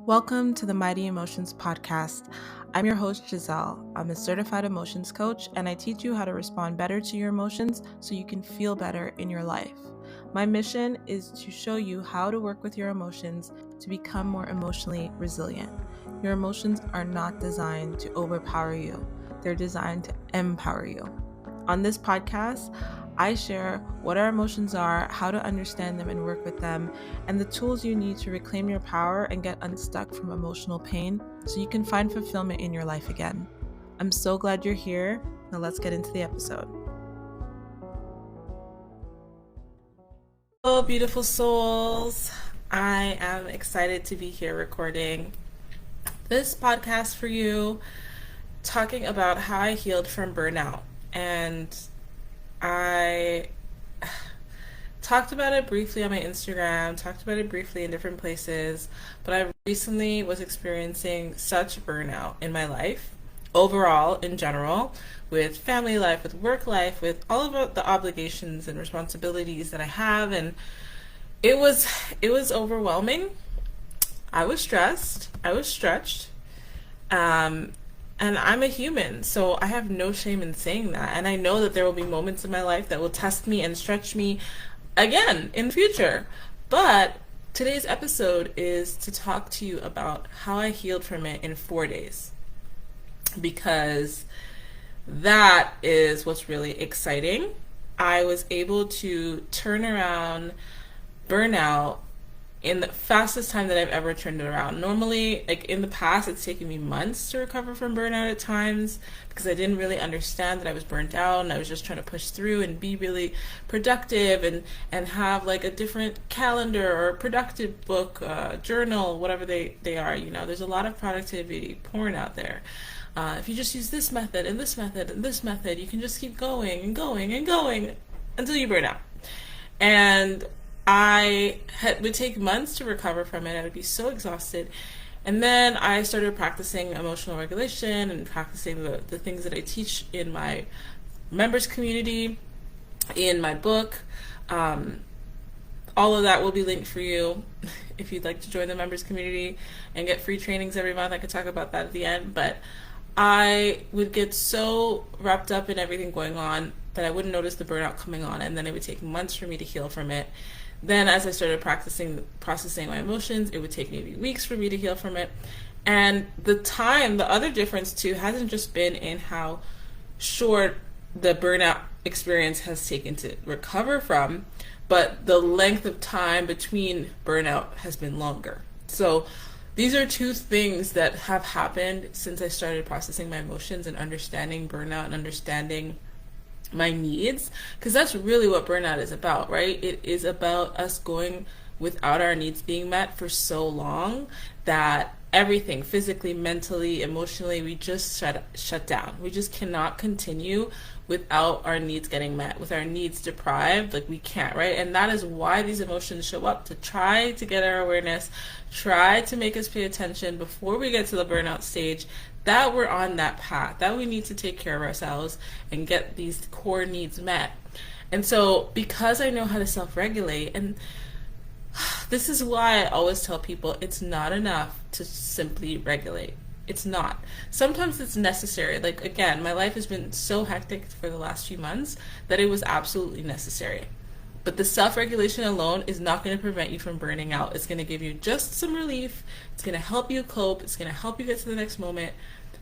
Welcome to the Mighty Emotions podcast. I'm your host, Giselle. I'm a certified emotions coach, and I teach you how to respond better to your emotions so you can feel better in your life. My mission is to show you how to work with your emotions to become more emotionally resilient. Your emotions are not designed to overpower you, they're designed to empower you. On this podcast, I share what our emotions are, how to understand them and work with them, and the tools you need to reclaim your power and get unstuck from emotional pain so you can find fulfillment in your life again. I'm so glad you're here. Now let's get into the episode. Hello, beautiful souls. I am excited to be here recording this podcast for you, talking about how I healed from burnout. And I talked about it briefly on my Instagram, talked about it briefly in different places, but I recently was experiencing such burnout in my life, overall, in general, with family life, with work life, with all of the obligations and responsibilities that I have, and it was overwhelming. I was stressed, I was stretched, and I'm a human, so I have no shame in saying that. And I know that there will be moments in my life that will test me and stretch me again in the future. But today's episode is to talk to you about how I healed from it in 4 days. Because that is what's really exciting. I was able to turn around burnout in the fastest time that I've ever turned it around. Normally, like in the past, it's taken me months to recover from burnout at times because I didn't really understand that I was burnt out and I was just trying to push through and be really productive and have like a different calendar or productive book, journal, whatever they are. You know, there's a lot of productivity porn out there. If you just use this method and this method and this method, you can just keep going and going and going until you burn out. And would take months to recover from it. I would be so exhausted. And then I started practicing emotional regulation and practicing the things that I teach in my members community, in my book. All of that will be linked for you if you'd like to join the members community and get free trainings every month. I could talk about that at the end. But I would get so wrapped up in everything going on that I wouldn't notice the burnout coming on. And then it would take months for me to heal from it. Then as I started processing my emotions, it would take maybe weeks for me to heal from it. And the other difference too, hasn't just been in how short the burnout experience has taken to recover from, but the length of time between burnout has been longer. So these are two things that have happened since I started processing my emotions and understanding burnout and understanding my needs, because that's really what burnout is about, right? It is about us going without our needs being met for so long that everything, physically, mentally, emotionally, we just shut down. We just cannot continue without our needs getting met, with our needs deprived. Like we can't, right? And that is why these emotions show up, to try to get our awareness, try to make us pay attention before we get to the burnout stage, that we're on that path, that we need to take care of ourselves and get these core needs met. And so because I know how to self-regulate, and this is why I always tell people it's not enough to simply regulate. It's not. Sometimes it's necessary. Like, again, my life has been so hectic for the last few months that it was absolutely necessary. But the self-regulation alone is not going to prevent you from burning out. It's going to give you just some relief. It's going to help you cope. It's going to help you get to the next moment.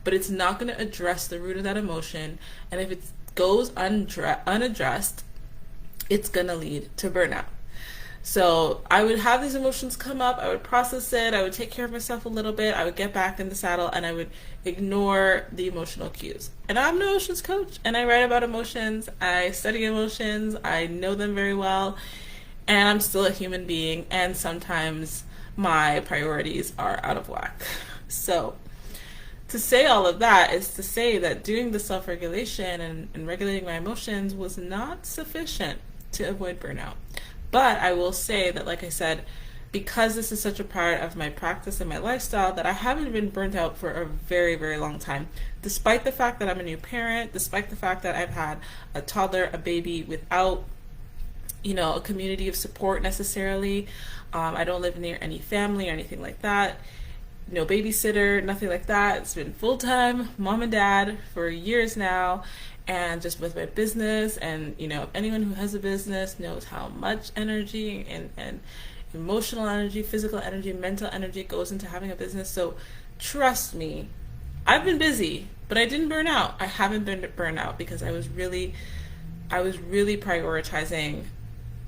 But it's not going to address the root of that emotion. And if it goes unaddressed, it's going to lead to burnout. So I would have these emotions come up, I would process it, I would take care of myself a little bit, I would get back in the saddle, and I would ignore the emotional cues. And I'm an emotions coach, and I write about emotions, I study emotions, I know them very well, and I'm still a human being, and sometimes my priorities are out of whack. So to say all of that is to say that doing the self-regulation and regulating my emotions was not sufficient to avoid burnout. But I will say that, like I said, because this is such a part of my practice and my lifestyle, that I haven't been burnt out for a very, very long time. Despite the fact that I'm a new parent, despite the fact that I've had a toddler, a baby without, a community of support necessarily. I don't live near any family or anything like that. no babysitter, nothing like that. It's been full-time mom and dad for years now, and just with my business, and anyone who has a business knows how much energy and emotional energy, physical energy, mental energy goes into having a business. So trust me, I've been busy, but I didn't burn out. I haven't been burned out because I was really prioritizing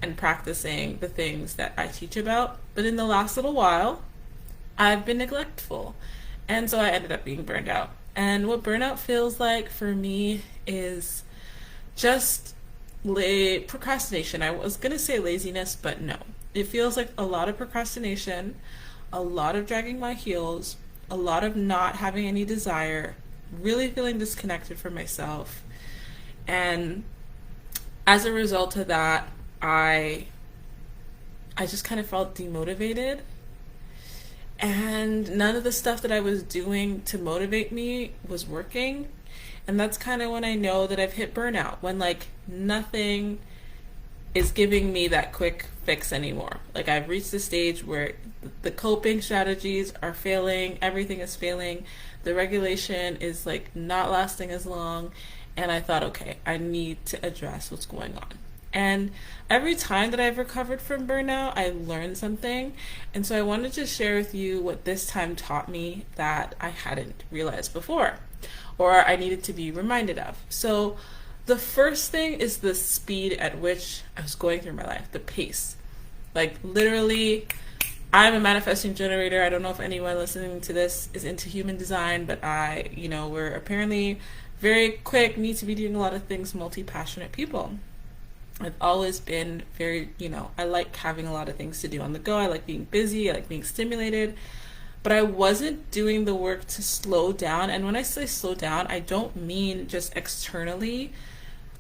and practicing the things that I teach about. But in the last little while, I've been neglectful. And so I ended up being burned out. And what burnout feels like for me is just procrastination. I was going to say laziness, but no. It feels like a lot of procrastination, a lot of dragging my heels, a lot of not having any desire, really feeling disconnected from myself. And as a result of that, I just kind of felt demotivated, and none of the stuff that I was doing to motivate me was working. And that's kind of when I know that I've hit burnout, when like nothing is giving me that quick fix anymore. Like I've reached the stage where the coping strategies are failing, everything is failing, the regulation is like not lasting as long, and I thought, okay, I need to address what's going on. And every time that I've recovered from burnout, I learned something. And so I wanted to share with you what this time taught me that I hadn't realized before, or I needed to be reminded of. So the first thing is the speed at which I was going through my life, the pace. Like literally, I'm a manifesting generator. I don't know if anyone listening to this is into human design, but we're apparently very quick, need to be doing a lot of things, multi-passionate people. I've always been very, I like having a lot of things to do on the go. I like being busy. I like being stimulated. But I wasn't doing the work to slow down. And when I say slow down, I don't mean just externally,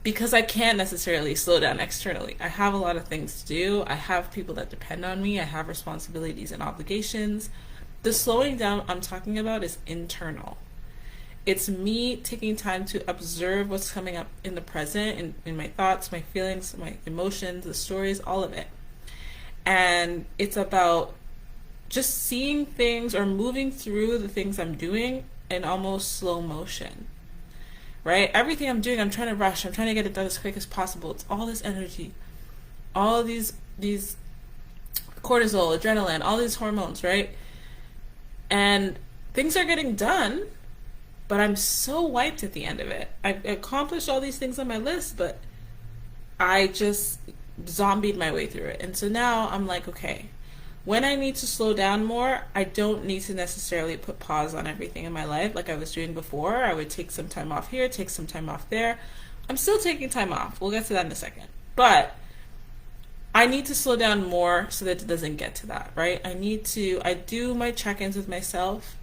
because I can't necessarily slow down externally. I have a lot of things to do. I have people that depend on me. I have responsibilities and obligations. The slowing down I'm talking about is internal. It's me taking time to observe what's coming up in the present, in my thoughts, my feelings, my emotions, the stories, all of it. And it's about just seeing things or moving through the things I'm doing in almost slow motion, right? Everything I'm doing, I'm trying to rush. I'm trying to get it done as quick as possible. It's all this energy, all these cortisol, adrenaline, all these hormones, right? And things are getting done, but I'm so wiped at the end of it. I've accomplished all these things on my list, but I just zombied my way through it. And so now I'm like, okay, when I need to slow down more, I don't need to necessarily put pause on everything in my life like I was doing before. I would take some time off here, take some time off there. I'm still taking time off. We'll get to that in a second. But I need to slow down more so that it doesn't get to that, right? I do my check-ins with myself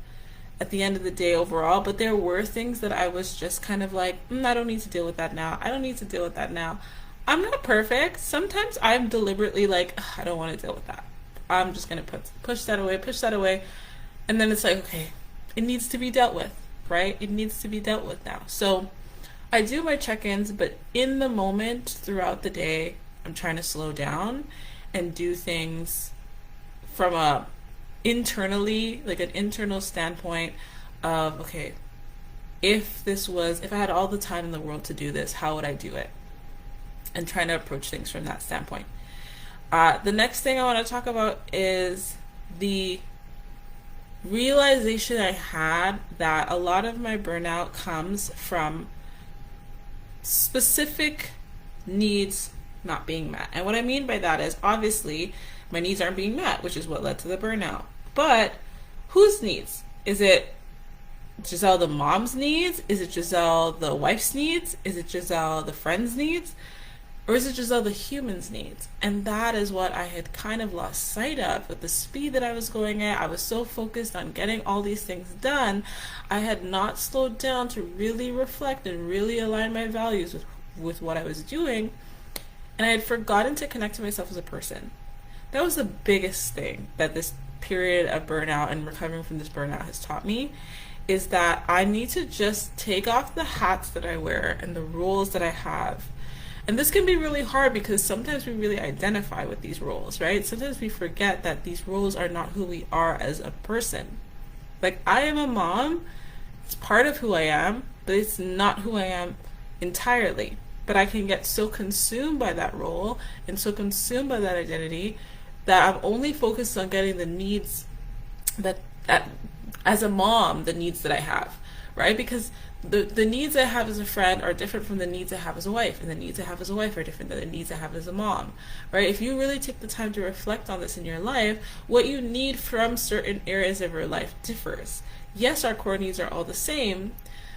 at the end of the day overall, but there were things that I was just kind of like, I don't need to deal with that now. I don't need to deal with that now. I'm not perfect. Sometimes I'm deliberately like, I don't want to deal with that. I'm just going to push that away. And then it's like, okay, it needs to be dealt with, right? It needs to be dealt with now. So I do my check-ins, but in the moment throughout the day, I'm trying to slow down and do things from an internal standpoint of, okay, if I had all the time in the world to do this, how would I do it? And trying to approach things from that standpoint. The next thing I want to talk about is the realization I had that a lot of my burnout comes from specific needs not being met. And what I mean by that is, obviously, my needs aren't being met, which is what led to the burnout. But whose needs? Is it Giselle the mom's needs? Is it Giselle the wife's needs? Is it Giselle the friend's needs? Or is it Giselle the human's needs? And that is what I had kind of lost sight of with the speed that I was going at. I was so focused on getting all these things done. I had not slowed down to really reflect and really align my values with what I was doing. And I had forgotten to connect to myself as a person. That was the biggest thing that this period of burnout and recovering from this burnout has taught me, is that I need to just take off the hats that I wear and the roles that I have. And this can be really hard because sometimes we really identify with these roles, right? Sometimes we forget that these roles are not who we are as a person. Like, I am a mom, it's part of who I am, but it's not who I am entirely. But I can get so consumed by that role and so consumed by that identity that I'm only focused on getting the needs that as a mom, the needs that I have, right? Because the needs I have as a friend are different from the needs I have as a wife, and the needs I have as a wife are different than the needs I have as a mom, right? If you really take the time to reflect on this in your life, what you need from certain areas of your life differs. Yes, our core needs are all the same,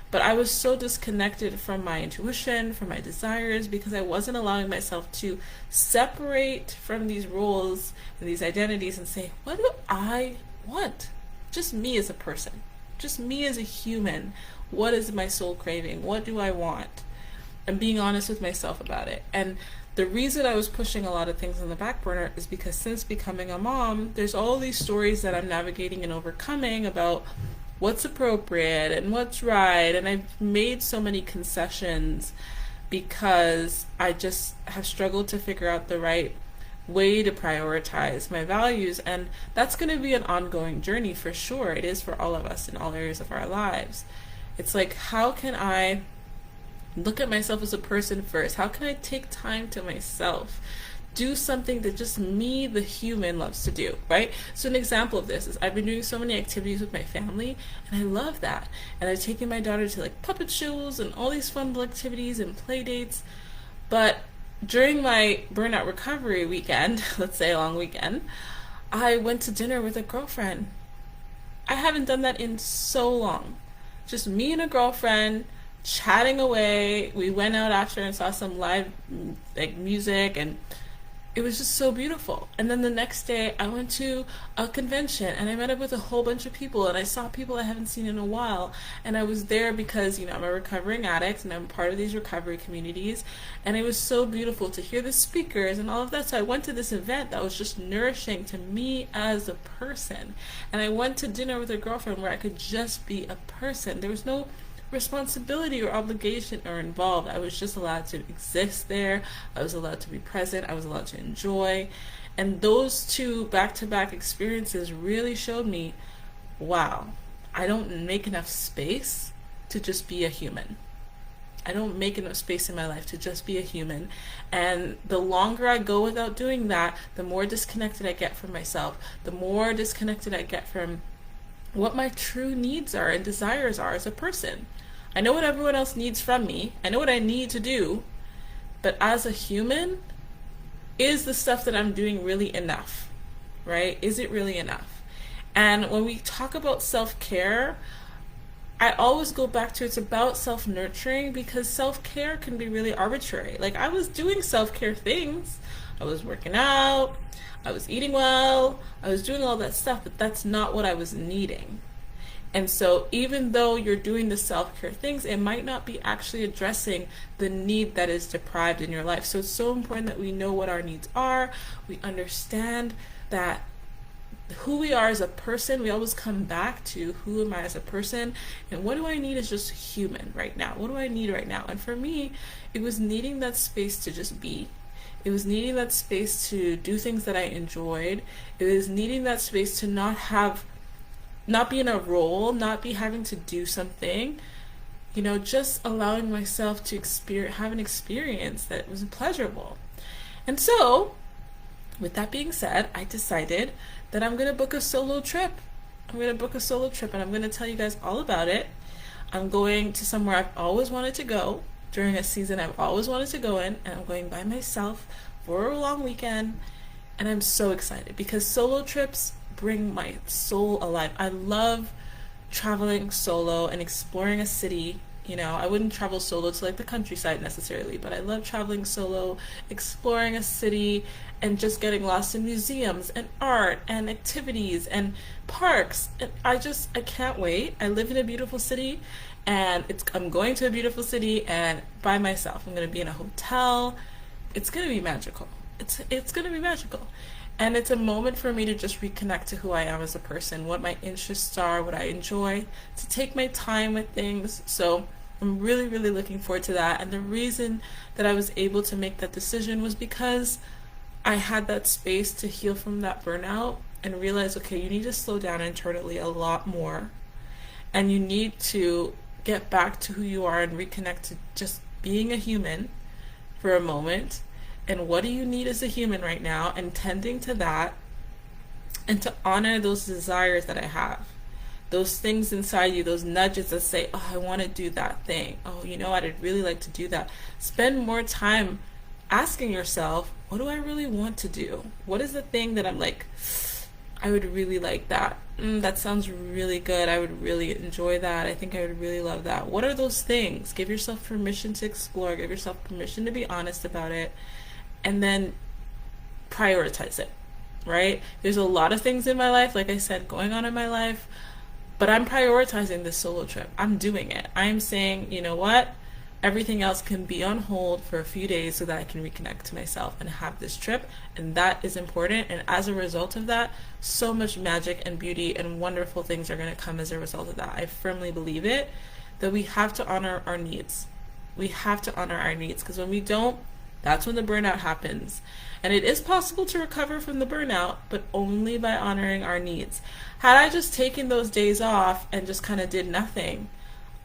but I was so disconnected from my intuition, from my desires, because I wasn't allowing myself to separate from these roles and these identities and say, what do I want? Just me as a person, just me as a human. What is my soul craving? What do I want? And being honest with myself about it. And the reason I was pushing a lot of things on the back burner is because since becoming a mom, there's all these stories that I'm navigating and overcoming about what's appropriate and what's right. And I've made so many concessions because I just have struggled to figure out the right way to prioritize my values. And that's going to be an ongoing journey for sure. It is for all of us in all areas of our lives. It's like, how can I look at myself as a person first? How can I take time to myself? Do something that just me, the human, loves to do, right? So an example of this is I've been doing so many activities with my family, and I love that. And I've taken my daughter to like puppet shows and all these fun little activities and play dates. But during my burnout recovery weekend, let's say a long weekend, I went to dinner with a girlfriend. I haven't done that in so long. Just me and a girlfriend chatting away. We went out after and saw some live like music, and it was just so beautiful. And then the next day I went to a convention and I met up with a whole bunch of people, and I saw people I haven't seen in a while. And I was there because, you know, I'm a recovering addict and I'm part of these recovery communities, and it was so beautiful to hear the speakers and all of that. So I went to this event that was just nourishing to me as a person. And I went to dinner with a girlfriend where I could just be a person. There was no responsibility or obligation or involved. I was just allowed to exist there. I was allowed to be present. I was allowed to enjoy. And those two back-to-back experiences really showed me, wow, I don't make enough space to just be a human. I don't make enough space in my life to just be a human. And the longer I go without doing that, the more disconnected I get from myself, the more disconnected I get from what my true needs are and desires are as a person. I know what everyone else needs from me. I know what I need to do. But as a human, is the stuff that I'm doing really enough? Right? Is it really enough? And when we talk about self-care, I always go back to it's about self-nurturing, because self-care can be really arbitrary. Like, I was doing self-care things. I was working out, I was eating well, I was doing all that stuff, but that's not what I was needing. And so even though you're doing the self-care things, it might not be actually addressing the need that is deprived in your life. So it's so important that we know what our needs are. We understand that who we are as a person, we always come back to who am I as a person, and what do I need as just human right now? What do I need right now? And for me, it was needing that space to just be. It was needing that space to do things that I enjoyed. It was needing that space to not be in a role, not be having to do something, you know, just allowing myself to have an experience that was pleasurable. And so, with that being said, I decided that I'm going to book a solo trip. I'm going to book a solo trip, and I'm going to tell you guys all about it. I'm going to somewhere I've always wanted to go, during a season I've always wanted to go in, and I'm going by myself for a long weekend, and I'm so excited because solo trips bring my soul alive. I love traveling solo and exploring a city. You know, I wouldn't travel solo to like the countryside necessarily, but I love traveling solo, exploring a city, and just getting lost in museums and art and activities and parks. And I can't wait. I live in a beautiful city, and I'm going to a beautiful city and by myself. I'm going to be in a hotel. It's going to be magical. It's going to be magical. And it's a moment for me to just reconnect to who I am as a person, what my interests are, what I enjoy, to take my time with things. So I'm really, really looking forward to that. And the reason that I was able to make that decision was because I had that space to heal from that burnout. and realize, okay, you need to slow down internally a lot more, and you need to get back to who you are and reconnect to just being a human for a moment. And what do you need as a human right now? And tending to that, and to honor those desires that I have. Those things inside you, those nudges that say, oh, I want to do that thing. Oh, you know what? I'd really like to do that. Spend more time asking yourself, what do I really want to do? What is the thing that I'm like, I would really like that. That sounds really good. I would really enjoy that. I think I would really love that. What are those things? Give yourself permission to explore. Give yourself permission to be honest about it. And then prioritize it, right? There's a lot of things in my life, like I said, going on in my life, but I'm prioritizing this solo trip. I'm doing it. I'm saying, you know what? Everything else can be on hold for a few days so that I can reconnect to myself and have this trip. And that is important. And as a result of that, so much magic and beauty and wonderful things are going to come as a result of that. I firmly believe it, that we have to honor our needs. We have to honor our needs, because when we don't, that's when the burnout happens. And it is possible to recover from the burnout, but only by honoring our needs. Had I just taken those days off and just kind of did nothing,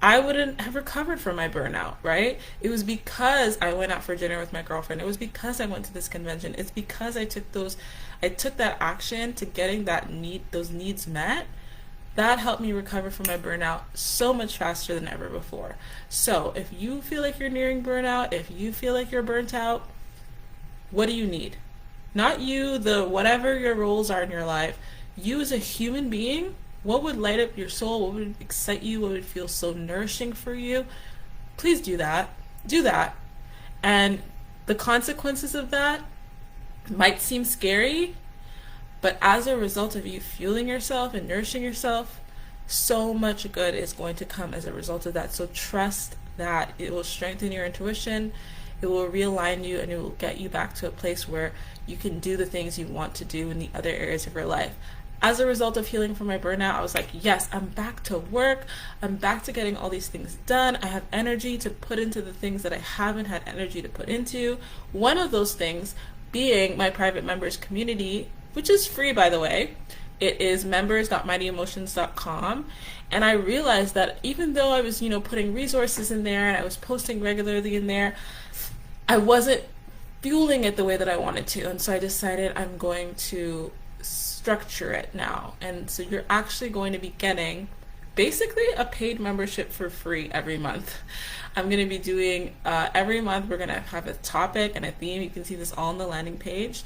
I wouldn't have recovered from my burnout, right? It was because I went out for dinner with my girlfriend. It was because I went to this convention. It's because I took that action to getting those needs met. That helped me recover from my burnout so much faster than ever before. So if you feel like you're nearing burnout, if you feel like you're burnt out, what do you need? Not you, whatever your roles are in your life. You as a human being, what would light up your soul? What would excite you? What would feel so nourishing for you? Please do that. Do that. And the consequences of that might seem scary, but as a result of you fueling yourself and nourishing yourself, so much good is going to come as a result of that. So trust that it will strengthen your intuition, it will realign you, and it will get you back to a place where you can do the things you want to do in the other areas of your life. As a result of healing from my burnout, I was like, yes, I'm back to work. I'm back to getting all these things done. I have energy to put into the things that I haven't had energy to put into. One of those things being my private members community, which is free, by the way. It is members.mightyemotions.com. And I realized that even though I was, putting resources in there and I was posting regularly in there, I wasn't fueling it the way that I wanted to. And so I decided I'm going to structure it now. And so you're actually going to be getting basically a paid membership for free every month. I'm going to be doing, every month we're going to have a topic and a theme. You can see this all on the landing page.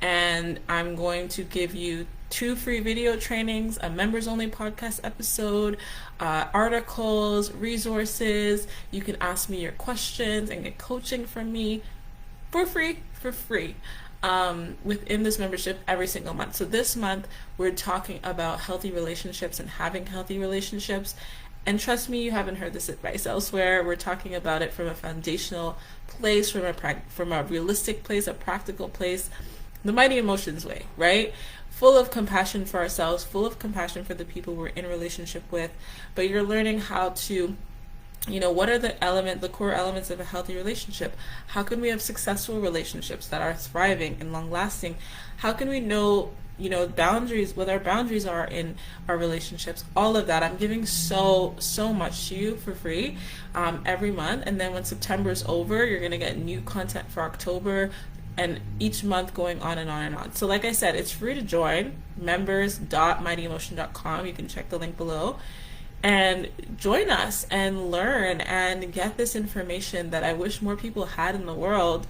And I'm going to give you 2 free video trainings, a members only podcast episode, articles, resources. You can ask me your questions and get coaching from me for free, within this membership every single month. So this month we're talking about healthy relationships and having healthy relationships. And trust me, you haven't heard this advice elsewhere. We're talking about it from a foundational place, from a realistic place, a practical place, the Mighty Emotions way, right? Full of compassion for ourselves, full of compassion for the people we're in relationship with. But you're learning how to, what are the core elements of a healthy relationship? How can we have successful relationships that are thriving and long lasting? How can we know, boundaries, what our boundaries are in our relationships? All of that. I'm giving so much to you for free every month. And then when September is over, you're going to get new content for October, and each month going on and on and on. So like I said, it's free to join, members.mightyemotion.com. You can check the link below and join us and learn and get this information that I wish more people had in the world,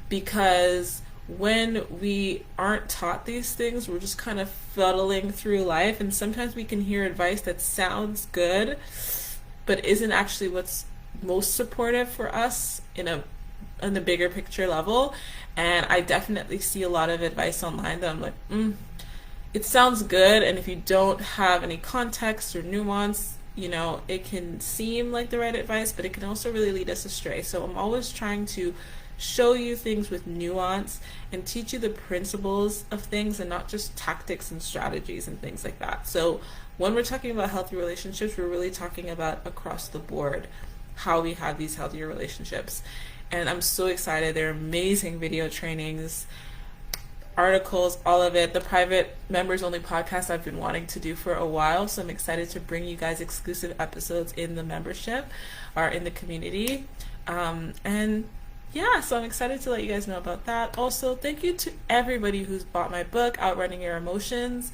because when we aren't taught these things, we're just kind of fuddling through life, and sometimes we can hear advice that sounds good but isn't actually what's most supportive for us in the bigger picture level. And I definitely see a lot of advice online that I'm like, it sounds good, and if you don't have any context or nuance, it can seem like the right advice, but it can also really lead us astray. So I'm always trying to show you things with nuance and teach you the principles of things and not just tactics and strategies and things like that. So when we're talking about healthy relationships, we're really talking about across the board how we have these healthier relationships. And I'm so excited. They're amazing video trainings. articles, all of it. The private members only podcast I've been wanting to do for a while, so I'm excited to bring you guys exclusive episodes in the membership or in the community. And yeah, so I'm excited to let you guys know about that. Also, thank you to everybody who's bought my book, Outrunning Your Emotions.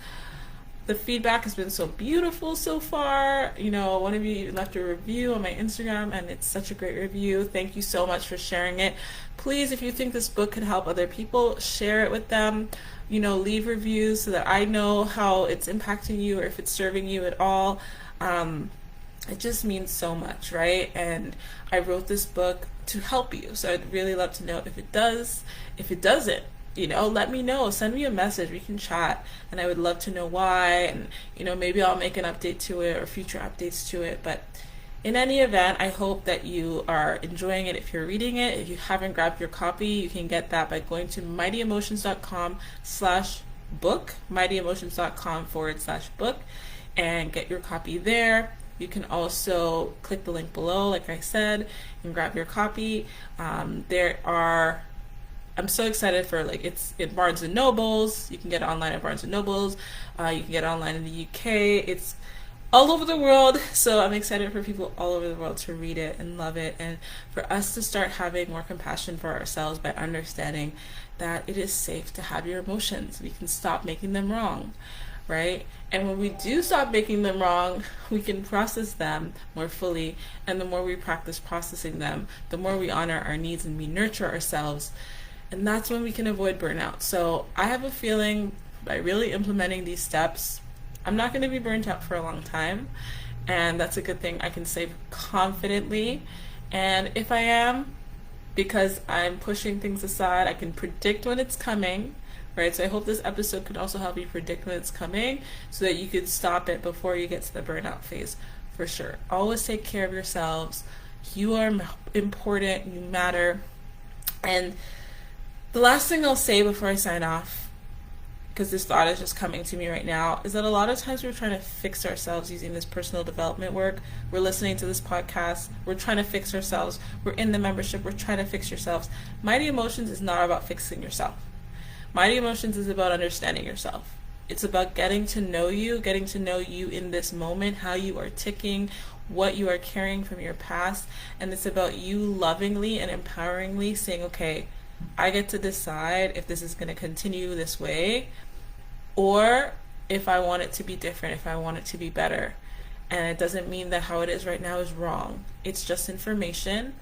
The feedback has been so beautiful so far. You know, one of you left a review on my Instagram, and it's such a great review. Thank you so much for sharing it. Please, if you think this book could help other people, share it with them. You know, leave reviews so that I know how it's impacting you or if it's serving you at all. It just means so much, right? And I wrote this book to help you. So I'd really love to know if it does. If it doesn't, you know, let me know. Send me a message. We can chat. And I would love to know why. And, you know, maybe I'll make an update to it or future updates to it. But in any event, I hope that you are enjoying it if you're reading it. If you haven't grabbed your copy, you can get that by going to mightyemotions.com/book, mightyemotions.com/book, and get your copy there. You can also click the link below, like I said, and grab your copy. I'm so excited for, like, it's in Barnes & Nobles. You can get it online at Barnes & Nobles. You can get it online in the UK. It's all over the world. So I'm excited for people all over the world to read it and love it, and for us to start having more compassion for ourselves by understanding that it is safe to have your emotions. We can stop making them wrong, right? And when we do stop making them wrong, we can process them more fully. And the more we practice processing them, the more we honor our needs and we nurture ourselves. And that's when we can avoid burnout. So I have a feeling by really implementing these steps, I'm not going to be burnt out for a long time. And that's a good thing. I can say confidently. And if I am, because I'm pushing things aside, I can predict when it's coming. Right, so I hope this episode could also help you predict when it's coming so that you can stop it before you get to the burnout phase, for sure. Always take care of yourselves. You are important. You matter. And the last thing I'll say before I sign off, because this thought is just coming to me right now, is that a lot of times we're trying to fix ourselves using this personal development work. We're listening to this podcast. We're trying to fix ourselves. We're in the membership. We're trying to fix yourselves. Mighty Emotions is not about fixing yourself. Mighty Emotions is about understanding yourself. It's about getting to know you in this moment, how you are ticking, what you are carrying from your past. And it's about you lovingly and empoweringly saying, okay, I get to decide if this is going to continue this way or if I want it to be different, if I want it to be better. And it doesn't mean that how it is right now is wrong. It's just information.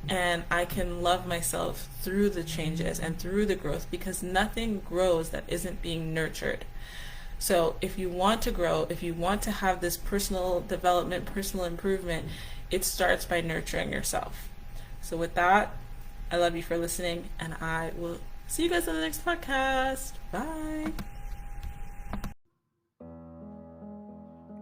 And I can love myself through the changes and through the growth, because nothing grows that isn't being nurtured. So if you want to grow, if you want to have this personal development, personal improvement, it starts by nurturing yourself. So with that, I love you for listening, and I will see you guys on the next podcast. Bye.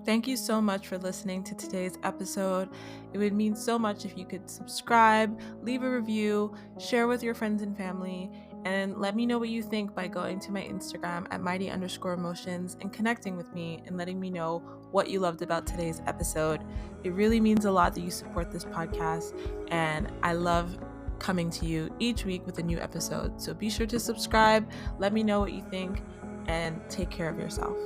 Thank you so much for listening to today's episode. It would mean so much if you could subscribe, leave a review, share with your friends and family, and let me know what you think by going to my Instagram at mighty_emotions and connecting with me and letting me know what you loved about today's episode. It really means a lot that you support this podcast, and I love coming to you each week with a new episode. So be sure to subscribe, let me know what you think, and take care of yourself.